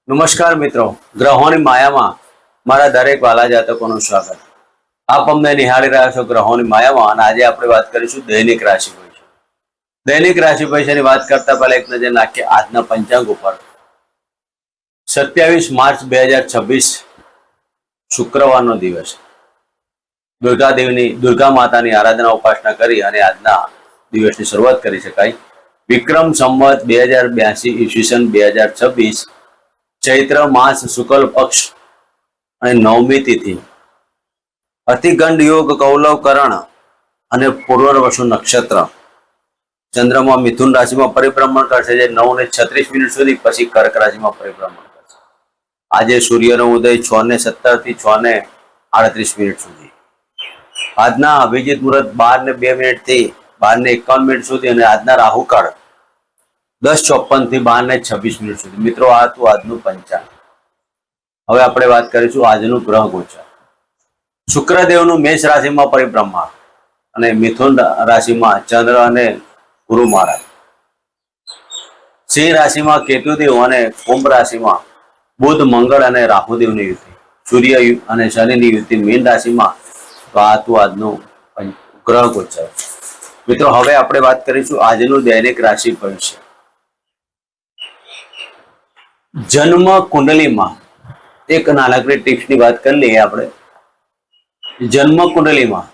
નમસ્કાર મિત્રો, ગ્રહોની માયામાં મારા દરેક વાલા જાતકોનું સ્વાગત. આપ અમને નિહાળી રહ્યા છો ગ્રહોની માયામાં, અને આજે આપણે વાત કરીશું દૈનિક રાશિ ભવિષ્ય. દૈનિક રાશિ ભવિષ્યની વાત કરતા પહેલા એક નજર નાખીએ આજના પંચાંગ ઉપર. 27 માર્ચ 2026 શુક્રવારનો દિવસ. દુર્ગા માતાની આરાધના ઉપાસના કરી અને આજના દિવસની શરૂઆત કરી શકાય. વિક્રમ સંવત 2082 ઈસવીસન 2026 ચૈત્ર માસ શુક્લ પક્ષ અને 9મી તિથિ. અતિગંડ યોગ કૌલવ કરણ અને પૂર્વવસુ નક્ષત્ર. ચંદ્રમાં મિથુન રાશિમાં પરિભ્રમણ કરશે, જે 9:36 સુધી, પછી કર્ક રાશિમાં પરિભ્રમણ કરશે. આજે સૂર્યનો ઉદય 6:17 થી 6:38 સુધી. આજના અભિજીત મુહૂર્ત 12:02 થી 12:51 સુધી, અને આજના રાહુકાળ 10:54 થી 12:26 સુધી. મિત્રો, આ હતું આજનું પંચાંગ. હવે આપણે વાત કરીશું આજનું ગ્રહ ગોચર. શુક્રદેવનું મેષ રાશિમાં પરિભ્રમણ અને મિથુન રાશિમાં ચંદ્ર અને ગુરુ મહારાજ. સિંહ રાશિમાં કેતુદેવ અને કુંભ રાશિમાં બુધ મંગળ અને રાહુદેવની યુતિ. સૂર્ય અને શનિની યુતિ મીન રાશિમાં. તો આ હતું આજનું ગ્રહ ગોચર. મિત્રો, હવે આપણે વાત કરીશું આજનું દૈનિક રાશિ ભવિષ્ય. જન્મ કુંડલીમાં એક નાનકડી ટિપ્સની વાત કરી લઈએ આપણે. જન્મ કુંડલીમાં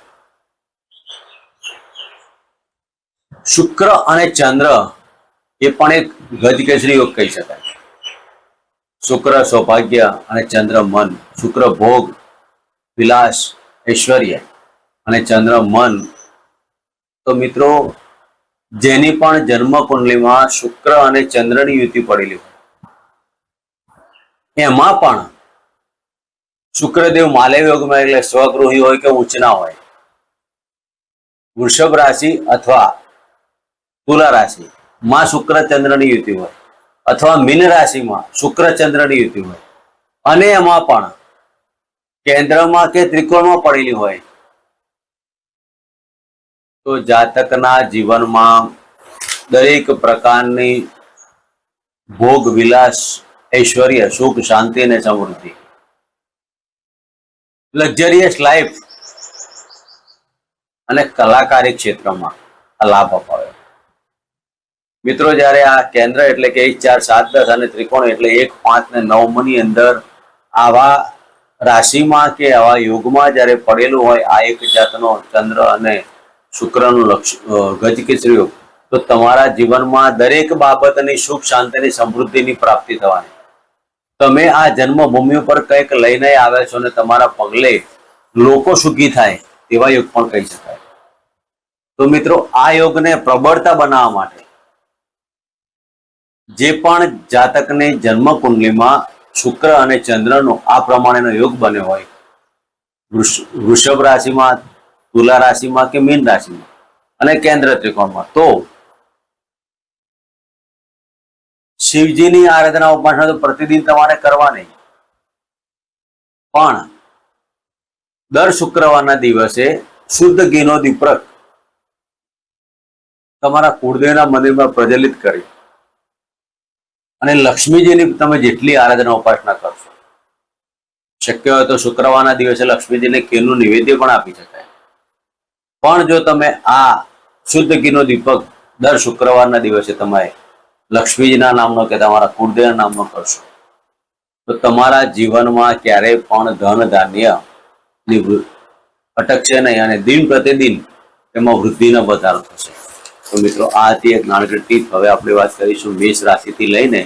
શુક્ર અને ચંદ્ર એ પણ એક ગજકેસરી યોગ કહી શકાય. શુક્ર સૌભાગ્ય અને ચંદ્ર મન. શુક્ર ભોગ, વિલાસ, ઐશ્વર્ય અને ચંદ્ર મન. તો મિત્રો, જેની પણ જન્મ કુંડલીમાં શુક્ર અને ચંદ્રની યુતિ પડેલી હોય, એમાં પણ શુક્રદેવ માલવ યોગમાં, એટલે સ્વગૃહી હોય કે ઉચ્ચના હોય, વૃષભ રાશિ અથવા તુલા રાશિ માં શુક્ર ચંદ્રની યુતિ હોય, અથવા મીન રાશિમાં શુક્ર ચંદ્રની યુતિ હોય, અને એમાં પણ કેન્દ્રમાં કે ત્રિકોણમાં પડેલી હોય, તો જાતકના જીવનમાં દરેક પ્રકારની ભોગ, વિલાસ, ઐશ્વર્ય, સુખ, શાંતિ અને સમૃદ્ધિ, લક્ઝરિયસ લાઈફ અને કલાકારી ક્ષેત્રમાં લાભ અપાવે. મિત્રો, જ્યારે આ કેન્દ્ર એટલે કે 1, 4, 7, 10 અને ત્રિકોણ એટલે 1, 5 અને 9 ની અંદર આવા રાશિમાં કે આવા યોગમાં જ્યારે પડેલું હોય આ એક જાતનો ચંદ્ર અને શુક્રનું ગજકેસરી યોગ, તો તમારા જીવનમાં દરેક બાબતની સુખ, શાંતિની, સમૃદ્ધિની પ્રાપ્તિ થવાની. તમે આ જન્મભૂમિ ઉપર કંઈક લઈને આવ્યા છો અને તમારા પગલે લોકો સુખી થાય તેવા યોગ પણ કહી શકાય. તો મિત્રો, આ યોગને પ્રબળતા બનાવવા માટે જે પણ જાતકની જન્મ કુંડલીમાં શુક્ર અને ચંદ્રનો આ પ્રમાણેનો યોગ બન્યો હોય, વૃષભ રાશિમાં, તુલા રાશિમાં કે મીન રાશિમાં અને કેન્દ્ર ત્રિકોણમાં, તો શિવજીની આરાધના ઉપાસના તો પ્રતિદિન તમારે કરવાની, પણ દર શુક્રવારના દિવસે શુદ્ધ ઘીનો દીપક તમારા કુળદેવના મંદિરમાં પ્રજ્વલિત કરી અને લક્ષ્મીજીની તમે જેટલી આરાધના ઉપાસના કરશો, શક્ય હોય તો શુક્રવારના દિવસે લક્ષ્મીજીને ઘીનું નિવેદ્ય પણ આપી શકાય. પણ જો તમે આ શુદ્ધ ઘીનો દીપક દર શુક્રવારના દિવસે તમે લક્ષ્મીજીના નામનો કે તમારા કુળદેવના નામનો કરશો, તો તમારા જીવનમાં ક્યારેય પણ ધન ધાન્યની અટકશે નહીં અને દિન પ્રતિદિન એમાં વૃદ્ધિનો વધારો થશે. તો મિત્રો, આ હતી એક નાનકડી ટીપ. હવે આપણે વાત કરીશું મેષ રાશિથી લઈને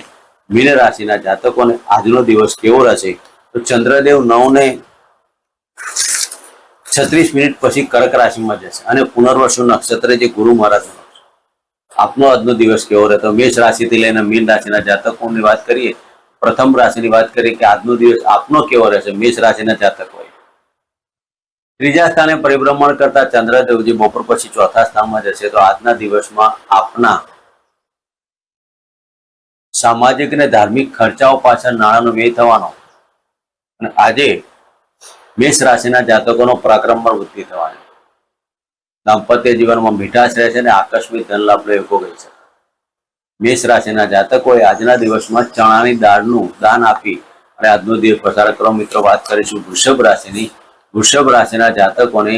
મીન રાશિના જાતકોને આજનો દિવસ કેવો રહેશે. તો ચંદ્રદેવ 9:36 પછી કર્ક રાશિમાં જશે અને પુનર્વસુ નક્ષત્ર, જે ગુરુ મહારાજનું. આપનો આજનો દિવસ કેવો રહે? તો મેષ રાશિથી લઈને મીન રાશિના જાતકોની વાત કરીએ. પ્રથમ રાશિની વાત કરીએ કે આજનો દિવસ આપનો કેવો રહેશે. મેષ રાશિના જાતક હોય, ત્રીજા સ્થાને પરિભ્રમણ કરતા ચંદ્રદેવ, જે બપોર પછી ચોથા સ્થાનમાં જશે, તો આજના દિવસમાં આપના સામાજિક અને ધાર્મિક ખર્ચાઓ પાછળ નાણાંનો વ્યય થવાનો, અને આજે મેષ રાશિના જાતકોનો પરાક્રમમાં વૃદ્ધિ થવાની. દાંપત્ય જીવનમાં મીઠાશ રહેશે અને આકસ્મિક ધન લાભ યોગો ગઈ છે. મેષ રાશિના જાતકોએ આજના દિવસમાં ચણાની દાળનું દાન આપી અને આજનો દિવસ પસાર કરો. મિત્રો વાત કરીશું વૃષભ રાશિની. વૃષભ રાશિના જાતકોને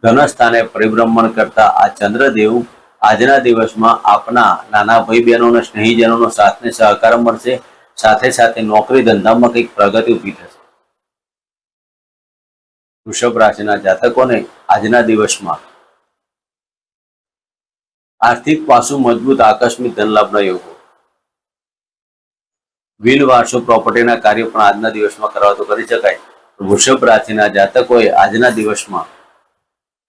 ધન સ્થાને પરિભ્રમણ કરતા આ ચંદ્રદેવ આજના દિવસમાં આપના નાના ભાઈ બહેનો અને સ્નેહીજનોનો સાથ ને સહકાર મળશે. સાથે સાથે નોકરી ધંધામાં કંઈક પ્રગતિ ઊભી થશે. વૃષભ રાશિના જાતકોને આજના દિવસમાં આર્થિક પાસું મજબૂત, આકસ્મિક ધન લાભના યોગો. વિલ વારસો પ્રોપર્ટીના કાર્યો પણ આજના દિવસમાં કરવા તો કરી શકાય. વૃષભ રાશિના જાતકોએ આજના દિવસમાં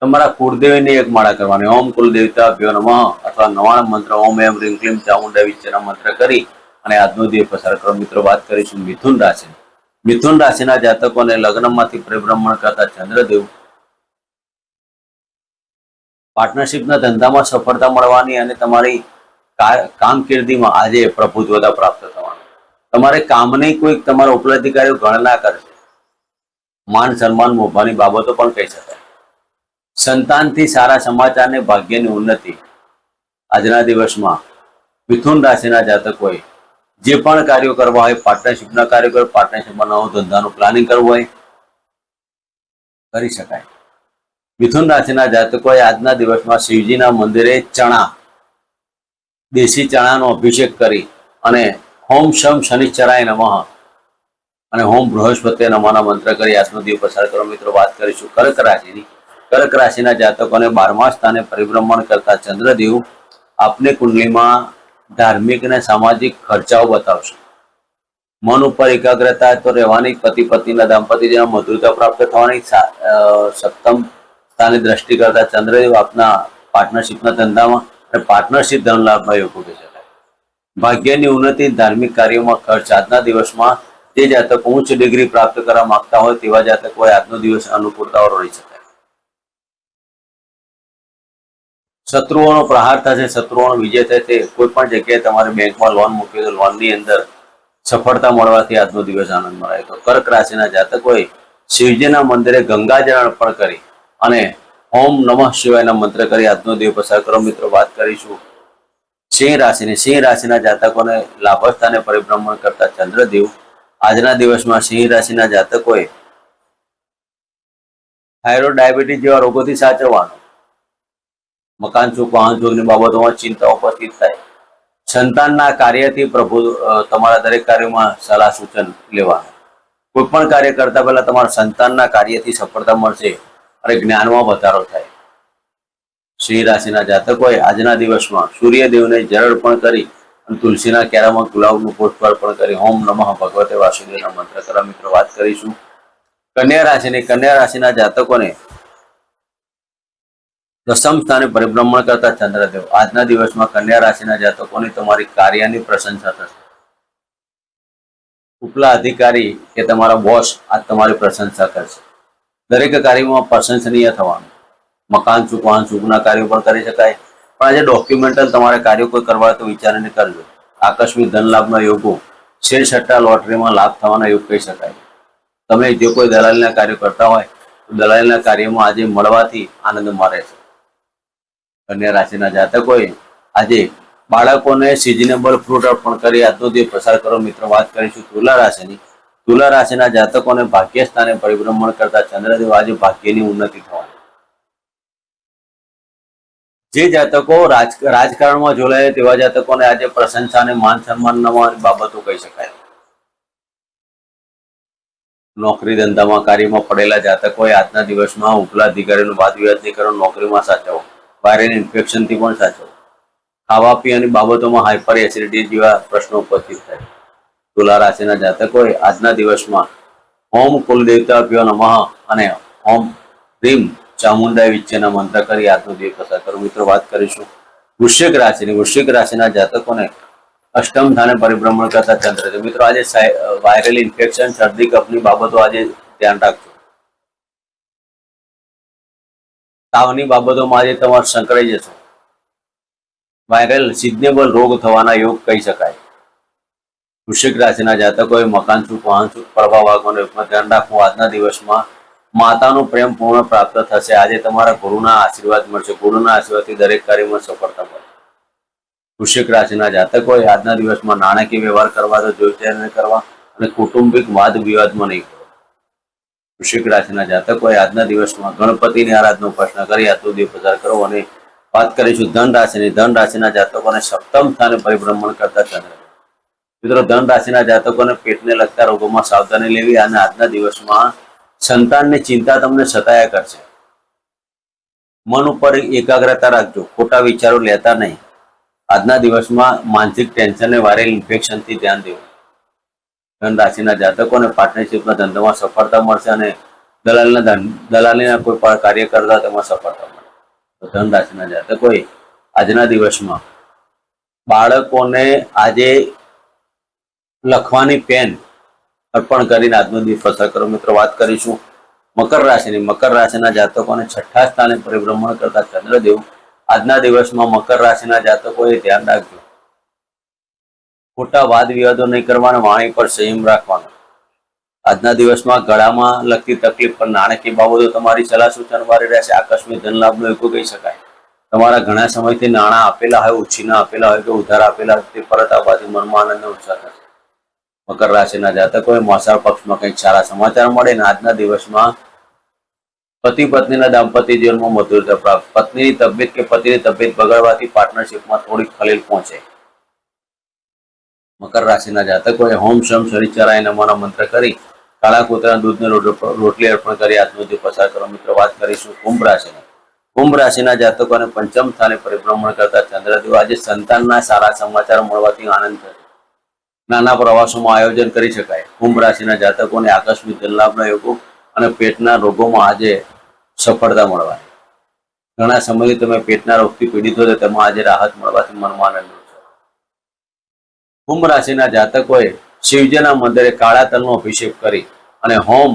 તમારા કુળદેવીની એક માળા કરવાની. ઓમ કુલદેવતાભ્યો નમઃ અથવા નવાણ મંત્ર ઓમ એમ રીમ ક્લીમ ચામુંડા વિચ્ચના મંત્ર કરી અને આજનો દિવસ પસાર કરો. મિત્રો વાત કરીશું મિથુન રાશિ. મિથુન રાશિના જાતકોને લગ્નમાંથી પરિભ્રમણ કરતા ચંદ્રદેવ પાર્ટનરશિપના ધંધામાં સફળતા મળવાની અને તમારી કામકિર્દીમાં આજે પ્રભુત્વતા પ્રાપ્ત થવાની. તમારે કામની કોઈ તમારા ઉપરાધિકારીઓ ગણના કરશે. માન સન્માન મોભાની બાબતો પણ કહી શકાય. સંતાનથી સારા સમાચારને ભાગ્યની ઉન્નતિ. આજના દિવસમાં મિથુન રાશિના જાતકોએ જે પણ કાર્યો કરવા હોય, પાર્ટનરશિપના કાર્યો કરો, પાર્ટનરશિપમાં નવો ધંધાનું પ્લાનિંગ કરવું હોય કરી શકાય. મિથુન રાશિના જાતકોએ આજના દિવસમાં શિવજીના મંદિરે દેશી ચણાનો અભિષેક કરી અને હોમ શમ શનિશ્ચરાય નમઃ અને હોમ બૃહસ્પતિ નમઃના મંત્ર કરી આજનો દિવસ પસાર કરો. મિત્રો વાત કરીશું કર્ક રાશિની. કર્ક રાશિના જાતકોને 12મા સ્થાને પરિભ્રમણ કરતા ચંદ્રદેવ આપની કુંડલીમાં ધાર્મિક અને સામાજિક ખર્ચાઓ બતાવશે. મન ઉપર એકાગ્રતા તો રહેવાની. પતિ પત્નીના દાંપત્ય જીવનમાં મધુરતા પ્રાપ્ત થવાની. સપ્તમ સ્થાને દ્રષ્ટિ કરતા ચંદ્રદેવ આપના પાર્ટનરશિપના ધંધામાં અને પાર્ટનરશિપ ધન લાભમાં યોગ કહી શકાય. ભાગ્યની ઉન્નતિ, ધાર્મિક કાર્યોમાં ખર્ચ. આજના દિવસમાં જે જાતકો ઉચ્ચ ડિગ્રી પ્રાપ્ત કરવા માંગતા હોય તેવા જાતકોએ આજનો દિવસ અનુકૂળતાઓ રહી શકાય. શત્રુઓનો પ્રહાર થશે, શત્રુઓનો વિજય થશે. કોઈ પણ જગ્યાએ તમારે બેંકમાં લોન મૂકી તો લોનની અંદર સફળતા મળવાથી આજનો દિવસ આનંદ મળે. તો કર્ક રાશિના જાતકોએ શિવજીના મંદિરે ગંગાજળ અર્પણ કરી અને ઓમ નમઃ શિવાયના મંત્ર કરી આજનો દિવસ પસાર કરો. મિત્રો વાત કરીશું સિંહ રાશિની. સિંહ રાશિના જાતકોને લાભસ્થાને પરિભ્રમણ કરતા ચંદ્રદેવ આજના દિવસમાં સિંહ રાશિના જાતકોએ થાઇરોઇડ, ડાયાબિટીસ જેવા રોગોથી સાચવવાનું. મકાન સુખ, વાહન સુખની બાબતોમાં ચિંતા ઉપસ્થિત થાય. સંતાનના કાર્યથી તમારા દરેક કાર્યોમાં સલાહ સૂચન લેવાનું. કોઈ પણ કાર્ય કરતા પહેલા તમારા સંતાનના કાર્યથી સફળતા મળશે અને જ્ઞાનમાં વધારો થાય. સિંહ રાશિના જાતકોએ આજના દિવસમાં સૂર્યદેવને જળ અર્પણ કરી અને તુલસીના ક્યારામાં ગુલાબનું પુષ્પ અર્પણ કરી ઓમ નમઃ ભગવતે વાસુદેવના મંત્ર કરવા. મિત્રો વાત કરીશું કન્યા રાશિની. કન્યા રાશિના જાતકોને 10મ સ્થાને પરિભ્રમણ કરતા ચંદ્રદેવ આજના દિવસમાં કન્યા રાશિના જાતકોની તમારી કાર્યની પ્રશંસા થશે. ઉપલા અધિકારી કે તમારા બોસ આજ તમારી પ્રશંસા કરશે. દરેક કાર્યમાં પ્રશંસનીય થવાનું. મકાન સુખ, વાહન સુખના કાર્યો પણ કરી શકાય. પણ આજે ડોક્યુમેન્ટલ તમારે કાર્યો કોઈ કરવા તો વિચારીને કરજો. આકસ્મિક ધન લાભના યોગો. શેર સટ્ટા લોટરીમાં લાભ થવાના યોગ કહી શકાય. તમે જો કોઈ દલાલીના કાર્યો કરતા હોય તો દલાલીના કાર્યમાં આજે મળવાથી આનંદ મળે છે. કન્યા રાશિના જાતકોએ આજે બાળકોને સિઝનેબલ ફ્રૂટ અર્પણ કરી આજનો દિવસ પસાર કરો. મિત્રો વાત કરીશું તુલા રાશિની. તુલા રાશિના જાતકોને ભાગ્ય સ્થાને પરિભ્રમણ કરતા ચંદ્રદેવ આજે ભાગ્યની ઉન્નતિ થવાની. જે જાતકો રાજકારણમાં જોડાયા તેવા જાતકોને આજે પ્રશંસા અને માન સન્માનના બાબતો કહી શકાય. નોકરી ધંધામાં કાર્યમાં પડેલા જાતકોએ આજના દિવસમાં ઉપલા અધિકારીનું વાદ વિવાદ નહીં કરો. નોકરીમાં સાચવો. વાયરલ ઇન્ફેક્શનથી પણ સાચવો. ખાવા પીવાની બાબતોમાં હાઇપર એસિડિટી જેવા પ્રશ્નો ઉપસ્થિત થાય. તુલા રાશિના જાતકોએ આજના દિવસમાં ઓમ કુલદેવતાભ્યો નમઃ અને ઓમ રીમ ચામુંડા વિચ્ચના મંત્ર કરી આજનો દિવસ પસાર કરો. મિત્રો વાત કરીશું વૃશ્ચિક રાશિની. વૃશ્ચિક રાશિના જાતકોને 8મ સ્થાને પરિભ્રમણ કરતા ચંદ્રદેવ. મિત્રો આજે વાયરલ ઇન્ફેક્શન, શરદી, કફની બાબતો આજે ધ્યાન રાખજો. તાવની બાબતોમાં આજે તમારે સંકળાઈ જશો. વાયરલ સિઝનેબલ રોગ થવાના યોગ કહી શકાય. વૃશ્ચિક રાશિના જાતકોએ મકાન સુખ, વાહન સુખ, પ્રભાવ વાગવાના યોગમાં ધ્યાન રાખવું. આજના દિવસમાં માતાનો પ્રેમ પૂર્ણ પ્રાપ્ત થશે. આજે તમારા ગુરુના આશીર્વાદ મળશે. ગુરુના આશીર્વાદથી દરેક કાર્યમાં સફળતા મળશે. વૃશ્ચિક રાશિના જાતકોએ આજના દિવસમાં નાણાકીય વ્યવહાર કરવા તો જોઈ કરવા અને કૌટુંબિક વાદ વિવાદમાં નહીં કરો. વૃશ્ચિક રાશિના જાતકોએ આજના દિવસમાં ગણપતિની આરાધના ઉપાસના કરી આજનો દિવસ પસાર કરો. અને વાત કરીશું ધન રાશિની. ધન રાશિના જાતકોને સપ્તમ સ્થાને પરિભ્રમણ કરતા ચંદ્ર. મિત્રો, ધન રાશિના જાતકોને પેટને લગતા રોગોમાં સાવધાની લેવી અને આજના દિવસમાં સંતાનની ચિંતા તમને સતાયા કરશે. મન ઉપર એકાગ્રતા રાખજો, ખોટા વિચારો લેતા નહીં. આજના દિવસમાં માનસિક ટેન્શનને વારેલ ઇન્ફેક્શનથી ધ્યાન દેવું. ધન રાશિના જાતકોને પાર્ટનરશિપના ધંધામાં સફળતા મળશે અને દલાલીના કોઈ પણ કાર્ય કરતા તેમાં સફળતા મળે. તો ધન રાશિના જાતકોએ આજના દિવસમાં બાળકોને આજે લખવાની પેન અર્પણ કરીને આજનો દિવસ પસાર કરો. મિત્રો, વાત કરીશું મકર રાશિની. મકર રાશિના જાતકોને છઠ્ઠા સ્થાને પરિભ્રમણ કરતા ચંદ્રદેવ. આજના દિવસમાં મકર રાશિના જાતકોએ ધ્યાન રાખજો, ખોટા વાદ વિવાદો નહીં કરવાના, વાણી પર સંયમ રાખવાનો. આજના દિવસમાં ગળામાં લગતી તકલીફ પર નાણાકીય બાબતો તમારી સલાહ સૂચન વાળી રહેશે. આકસ્મિક ધન લાભનો એક કહી શકાય. તમારા ઘણા સમયથી નાણાં આપેલા હોય, ઉછીના આપેલા હોય કે ઉધાર આપેલા હોય તે પરત આવવાથી મનમાં આનંદ ઉત્સાહ થશે. મકર રાશિના જાતકોએ મોસાળ પક્ષમાં કંઈક સારા સમાચાર મળે અને આજના દિવસમાં પતિ પત્નીના દાંપત્ય જીવનમાં મધુરતા પ્રાપ્ત. પત્નીની તબિયત કે પતિની તબિયત બગડવાથી પાર્ટનરશિપમાં થોડીક ખલેલ પહોંચે. મકર રાશિના જાતકોએ હોમ શમ શનિચરાય નમોના મંત્ર કરી કાળા કૂતરાના દૂધને રોટલી અર્પણ કરી આજનો દિવસ પસાર કરો. મિત્રો, વાત કરીશું કુંભ રાશિની. કુંભ રાશિના જાતકોને પંચમ સ્થાને પરિભ્રમણ કરતા ચંદ્રદેવ. આજે સંતાનના સારા સમાચાર મળવાથી આનંદ થશે. નાના પ્રવાસોમાં આયોજન કરી શકાય. કુંભ રાશિના જાતકોને આકસ્મિક ધનલાભના યોગો અને પેટના રોગોમાં આજે સફળતા મળવાની. ઘણા સમયથી તમે પેટના રોગથી પીડિત હો તો તેમાં આજે રાહત મળવાથી મનમાં આનંદ. કુંભ રાશિના જાતકોએ શિવજીના મંદિરે કાળા તલનો અભિષેક કરી અને હોમ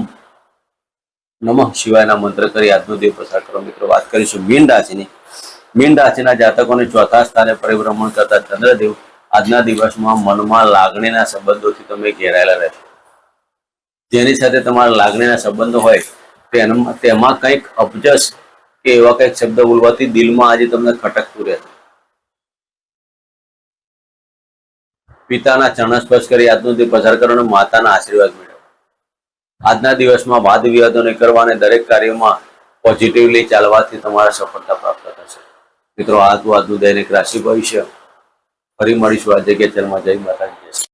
નમઃ શિવાયના મંત્ર કરી આજનો દિવસ પસાર કરો. મિત્રો, વાત કરીશું મીન રાશિની. મીન રાશિના જાતકોને ચોથા સ્થાને પરિભ્રમણ કરતા ચંદ્રદેવ. આજના દિવસમાં મનમાં લાગણીના સંબંધોથી તમે ઘેરાયેલા રહેશો. જેની સાથે તમારા લાગણીના સંબંધો હોય તેમાં કંઈક અપજસ કે એવા કંઈક શબ્દ બોલવાથી દિલમાં આજે તમને ખટકતું રહેશે. પિતાના ચરણ સ્પર્શ કરી આજનો દિવસ પસાર કરો અને માતાના આશીર્વાદ મેળવો. આજના દિવસમાં વાદ વિવાદો નહીં કરવા અને દરેક કાર્યમાં પોઝિટિવલી ચાલવાથી તમારા સફળતા પ્રાપ્ત થશે. મિત્રો, આજનું દૈનિક રાશિ ભવિષ્ય. ફરી મળીશું આ જગ્યા. જય માતાજી.